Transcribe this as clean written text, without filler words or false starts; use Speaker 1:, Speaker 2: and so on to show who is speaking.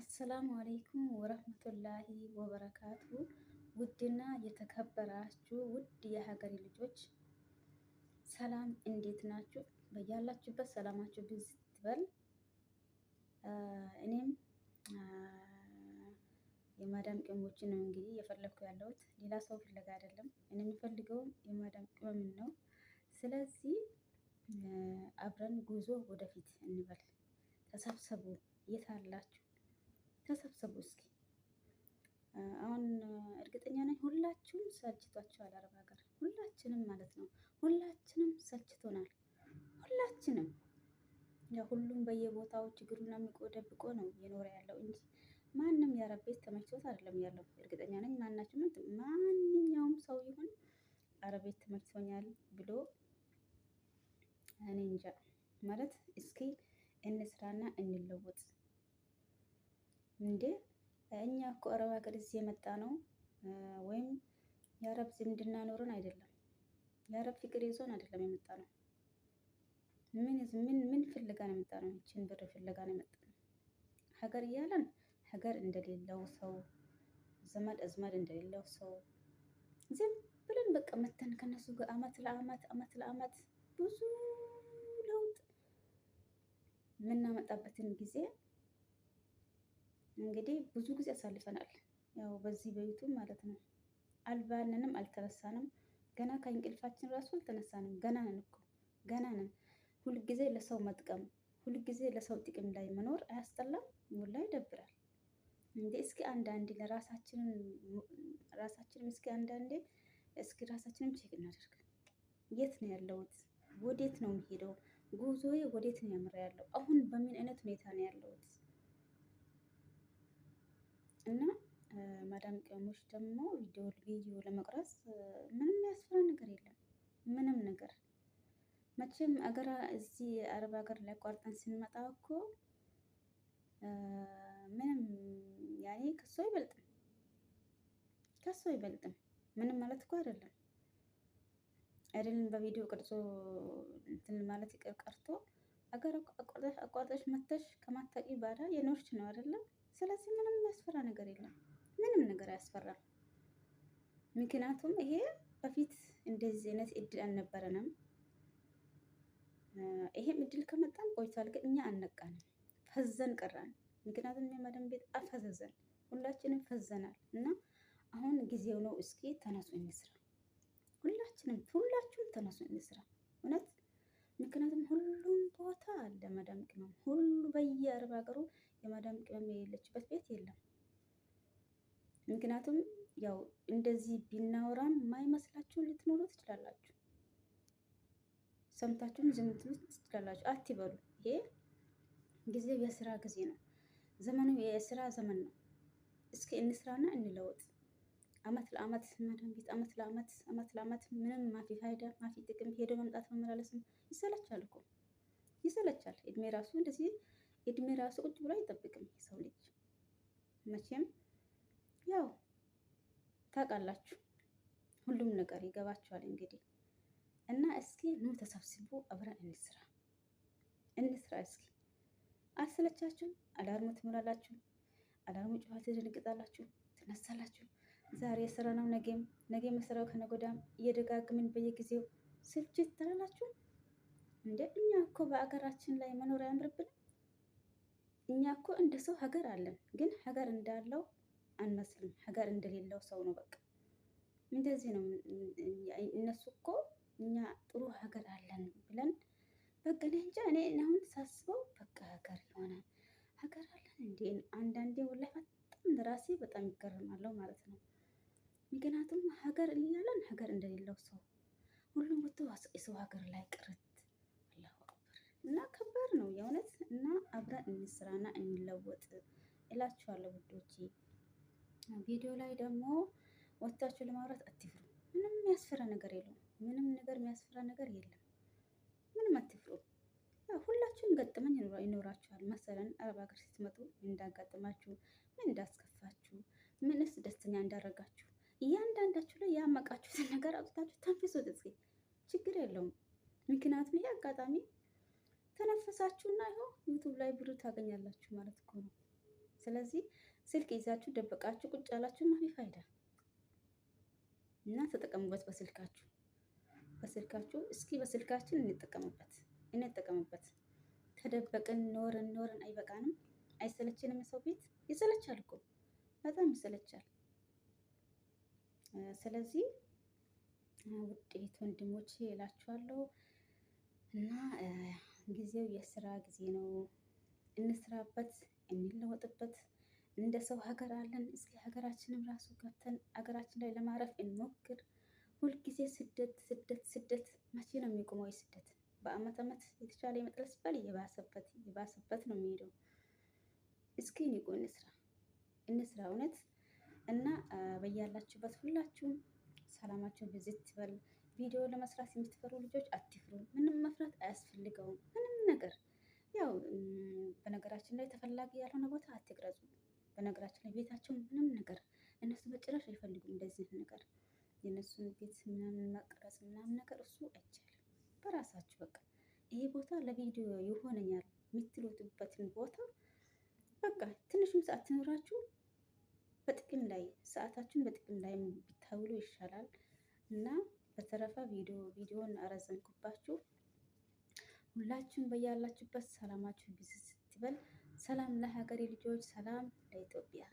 Speaker 1: አሰላሙ አለይኩም ወረህመቱላሂ ወበረካቱ። ውድና የተከበራችሁ ውድ የሀገሬ ልጆች ሰላም፣ እንዴት ናችሁ? በያላችሁበት ሰላማችሁ ብዙ ትበል። እኔም የማዳም ቅመሞችን ነው እንግዲህ እየፈለግኩ ያለሁት፣ ሌላ ሰው ፍለጋ አይደለም። እኔ የምፈልገውም የማዳም ቅመምን ነው። ስለዚህ አብረን ጉዞ ወደፊት እንበል። ተሰብሰቡ፣ የት አላችሁ? ተሰብሰቡ እስኪ። አሁን እርግጠኛ ነኝ ሁላችሁም ሰልችቷችኋል። አረብ ሀገር ሁላችንም ማለት ነው። ሁላችንም ሰልችቶናል። ሁላችንም ያው ሁሉም በየቦታው ችግሩን ደብቆ ነው እየኖረ ያለው እንጂ ማንም የአረብ ቤት ተመችቶት አይደለም ያለው። እርግጠኛ ነኝ ማንኛውም ሰው ይሁን አረብ ቤት ተመችቶኛል ብሎ እኔ እንጃ ማለት እስኪ እንስራና እንለወጥ እንዴ። እኛ እኮ አረብ ሀገር እዚህ የመጣ ነው ወይም የአረብ ዝምድና ኖሮን አይደለም፣ የአረብ ፍቅር ይዞን አይደለም የመጣ ነው። ምን ፍለጋ ነው የመጣ ነው? ይችን ብር ፍለጋ ነው የመጣ ነው። ሀገር እያለን ሀገር እንደሌለው ሰው፣ ዘመድ አዝማድ እንደሌለው ሰው ዝም ብለን በቃ መተን ከነሱ ጋር አመት ለአመት ብዙ ለውጥ የምናመጣበትን ጊዜ እንግዲህ ብዙ ጊዜ አሳልፈናል። ያው በዚህ በዩቱ ማለት ነው። አልባንንም አልተነሳንም። ገና ከእንቅልፋችን ራሱ አልተነሳንም። ገና ነን እኮ ገና ነን። ሁልጊዜ ለሰው መጥቀም፣ ሁልጊዜ ለሰው ጥቅም ላይ መኖር አያስጠላም? ሙላ ይደብራል እንዴ። እስኪ አንዳንዴ ራሳችንም እስኪ አንዳንዴ እስኪ ራሳችንም ቼክ እናደርግ። የት ነው ያለሁት? ወዴት ነው የሚሄደው? ጉዞዬ ወዴት ነው ያምራ ያለው? አሁን በምን አይነት ሁኔታ ነው ያለሁት? እና ማዳም ቅመሞች ደግሞ ቪዲዮ ለመቅረጽ ምንም ያስፈራ ነገር የለም። ምንም ነገር መቼም እዚህ አረብ ሀገር ላይ አቋርጠን ስንመጣ እኮ ምንም ያኔ ከሱ አይበልጥም። ምንም ማለት እኮ አይደለም በቪዲዮ ቅርጾ እንትን ማለት ይቅር ቀርቶ አገር አቋርጠሽ መተሽ ከማታውቂ ባዳ የኖርች ነው አይደለም። ስለዚህ ምንም የሚያስፈራ ነገር የለም። ምንም ነገር አያስፈራም። ምክንያቱም ይሄ በፊት እንደዚህ አይነት እድል አልነበረንም። ይሄም እድል ከመጣን ቆይቷል፣ ግን እኛ አልነቃንም፣ ፈዘን ቀራን። ምክንያቱም የማዳም ቤት አፈዘዘን፣ ሁላችንም ፈዘናል። እና አሁን ጊዜው ነው። እስኪ ተነሱ እንስራ። ሁላችሁም ተነሱ እንስራ እውነት። ምክንያቱም ሁሉም ቦታ አለ ማዳም ቅመም፣ ሁሉ በየአረብ ሀገሩ የማዳም ቅመም የሌለችበት ቤት የለም። ምክንያቱም ያው እንደዚህ ቢናወራም የማይመስላችሁ ልትኖሩ ትችላላችሁ። ሰምታችሁም ዝም ልትሉ ትችላላችሁ። አትበሉ። ይሄ ጊዜው የስራ ጊዜ ነው። ዘመኑ የስራ ዘመን ነው። እስኪ እንስራና እንለወጥ። አመት ለአመት ማዳም ቤት አመት ለአመት ምንም ማፊ ፋይዳ ማፊ ጥቅም፣ ሄዶ መምጣት መመላለስም ይሰለቻል እኮ ይሰለቻል። እድሜ ራሱ ቁጭ ብሎ አይጠብቅም የሰው ልጅ መቼም። ያው ታውቃላችሁ፣ ሁሉም ነገር ይገባችኋል እንግዲህ። እና እስኪ ኑ ተሰብስቡ፣ አብረን እንስራ እስኪ። አልሰለቻችሁም? አላርሙ ትሞላላችሁ፣ አላርሙ ጨዋታ ትደነግጣላችሁ፣ ትነሳላችሁ። ዛሬ የስራ ነው፣ ነገ መስራው ከነገ ወዲያም እየደጋግምን በየጊዜው ስልችት ትላላችሁ እንዴ። እኛ እኮ በአገራችን ላይ መኖር አያምርብንም? እኛ እኮ እንደ ሰው ሀገር አለን፣ ግን ሀገር እንዳለው አንመስልም። ሀገር እንደሌለው ሰው ነው በቃ። እንደዚህ ነው እነሱ እኮ እኛ ጥሩ ሀገር አለን ብለን በቃ እንጃ። እኔ አሁን ሳስበው በቃ ሀገር የሆነ ሀገር አለን እንዴ? አንዳንዴ ወላሂ በጣም ለራሴ በጣም ይገርማለሁ ማለት ነው። ምክንያቱም ሀገር እያለን ሀገር እንደሌለው ሰው ሁሉም ወጥቶ የሰው ሀገር ላይ ቅርት። አላሁ አክበር። እና ከባድ ነው የእውነት። እና አብረን እንስራና እንለወጥ እላችኋለሁ ውዶቼ። ቪዲዮ ላይ ደግሞ ወጥታችሁ ለማውራት አትፍሩ። ምንም የሚያስፈራ ነገር የለውም። ምንም ነገር የሚያስፈራ ነገር የለም። ምንም አትፍሩ። ሁላችሁም ገጠመኝ ይኖራችኋል መሰለን። አረብ ሀገር ስትመጡ እንዳጋጠማችሁ፣ ምን እንዳስከፋችሁ፣ ምንስ ደስተኛ እንዳረጋችሁ እያንዳንዳችሁ ላይ ያመቃችሁትን ነገር አውጥታችሁ ተንፍሱት እስኪ። ችግር የለውም። ምክንያቱም ይሄ አጋጣሚ ተነፈሳችሁና ይኸው ዩቱብ ላይ ብር ታገኛላችሁ ማለት እኮ ነው። ስለዚህ ስልክ ይዛችሁ ደበቃችሁ ቁጭ ያላችሁ ማፊ ፋይዳ እና ተጠቀሙበት። በስልካችሁ እስኪ በስልካችን እንጠቀምበት። ተደበቅን ኖርን አይበቃንም? አይሰለችንም? የሰው ቤት ይሰለቻል እኮ በጣም ይሰለቻል። ስለዚህ ውጤት ወንድሞቼ እላችኋለሁ እና ጊዜው የስራ ጊዜ ነው። እንስራበት፣ እንለወጥበት። እንደ ሰው ሀገር አለን። እስኪ ሀገራችንም ራሱ ገብተን ሀገራችን ላይ ለማረፍ እንሞክር። ሁልጊዜ ስደት መቼ ነው የሚቆመው? ስደት በአመት የተሻለ ይመጣል ሲባል እየባሰበት ነው የሚሄደው። እስኪ ንቁ፣ እንስራ እውነት እና በያላችሁበት ሁላችሁም ሰላማችሁ ብዝት ይበል። ቪዲዮ ለመስራት የምትፈሩ ልጆች አትፍሩ። ምንም መፍራት አያስፈልገውም። ምንም ነገር ያው በነገራችን ላይ ተፈላጊ ያልሆነ ቦታ አትቅረጹ። በነገራችን ላይ ቤታቸው ምንም ነገር እነሱ በጭራሽ አይፈልጉም። እንደዚህ ነገር የእነሱን ቤት ምናምን መቅረጽ ምናምን ነገር እሱ አይቻልም። በራሳችሁ በቃ ይሄ ቦታ ለቪዲዮ ይሆነኛል የምትሉትበትን ቦታ በቃ ትንሽም ሰዓት ትኖራችሁ ሰዓታችሁን በጥቅም ላይ ብታውሉ ይሻላል። እና በተረፈ ቪዲዮን አረዘምኩባችሁ። ሁላችሁም በያላችሁበት ሰላማችሁ ብዝት ይበል። ሰላም ለሀገሬ ልጆች፣ ሰላም ለኢትዮጵያ።